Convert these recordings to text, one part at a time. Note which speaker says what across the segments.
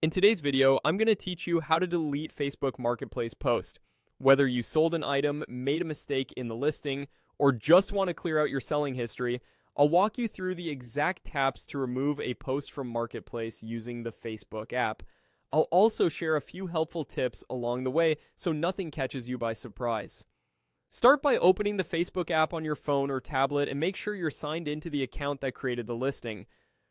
Speaker 1: In today's video, I'm going to teach you how to delete Facebook Marketplace post. Whether you sold an item, made a mistake in the listing, or just want to clear out your selling history, I'll walk you through the exact taps to remove a post from Marketplace using the Facebook app. I'll also share a few helpful tips along the way so nothing catches you by surprise. Start by opening the Facebook app on your phone or tablet and make sure you're signed into the account that created the listing.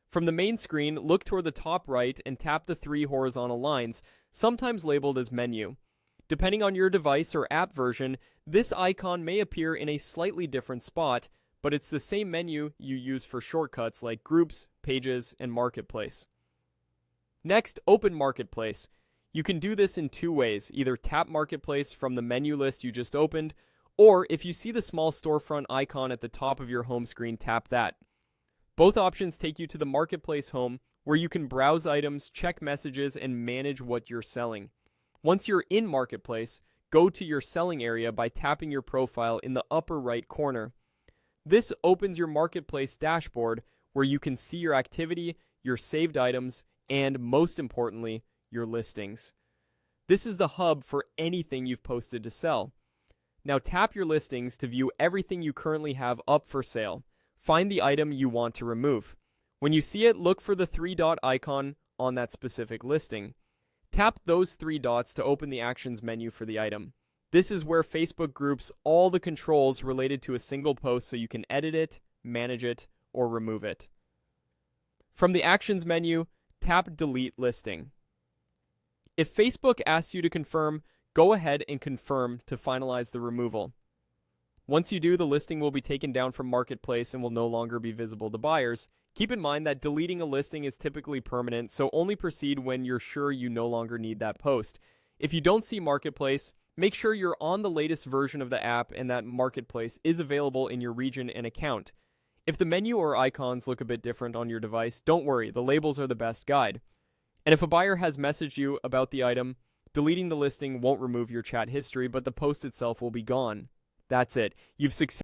Speaker 1: From the main screen, look toward the top right and tap the three horizontal lines, sometimes labeled as menu. Depending on your device or app version, this icon may appear in a slightly different spot, but it's the same menu you use for shortcuts like Groups, Pages, and Marketplace. Next, open Marketplace. You can do this in two ways, either tap Marketplace from the menu list you just opened, or if you see the small storefront icon at the top of your home screen, tap that. Both options take you to the Marketplace home, where you can browse items, check messages, and manage what you're selling. Once you're in Marketplace, go to your selling area by tapping your profile in the upper right corner. This opens your Marketplace dashboard, where you can see your activity, your saved items, and most importantly, your listings. This is the hub for anything you've posted to sell. Now tap your listings to view everything you currently have up for sale. Find the item you want to remove. When you see it, look for the three-dot icon on that specific listing. Tap those three dots to open the Actions menu for the item. This is where Facebook groups all the controls related to a single post so you can edit it, manage it, or remove it. From the Actions menu, tap Delete Listing. If Facebook asks you to confirm, go ahead and confirm to finalize the removal. Once you do, the listing will be taken down from Marketplace and will no longer be visible to buyers. Keep in mind that deleting a listing is typically permanent, so only proceed when you're sure you no longer need that post. If you don't see Marketplace, make sure you're on the latest version of the app and that Marketplace is available in your region and account. If the menu or icons look a bit different on your device, don't worry, the labels are the best guide. And if a buyer has messaged you about the item, deleting the listing won't remove your chat history, but the post itself will be gone. That's it. You've successfully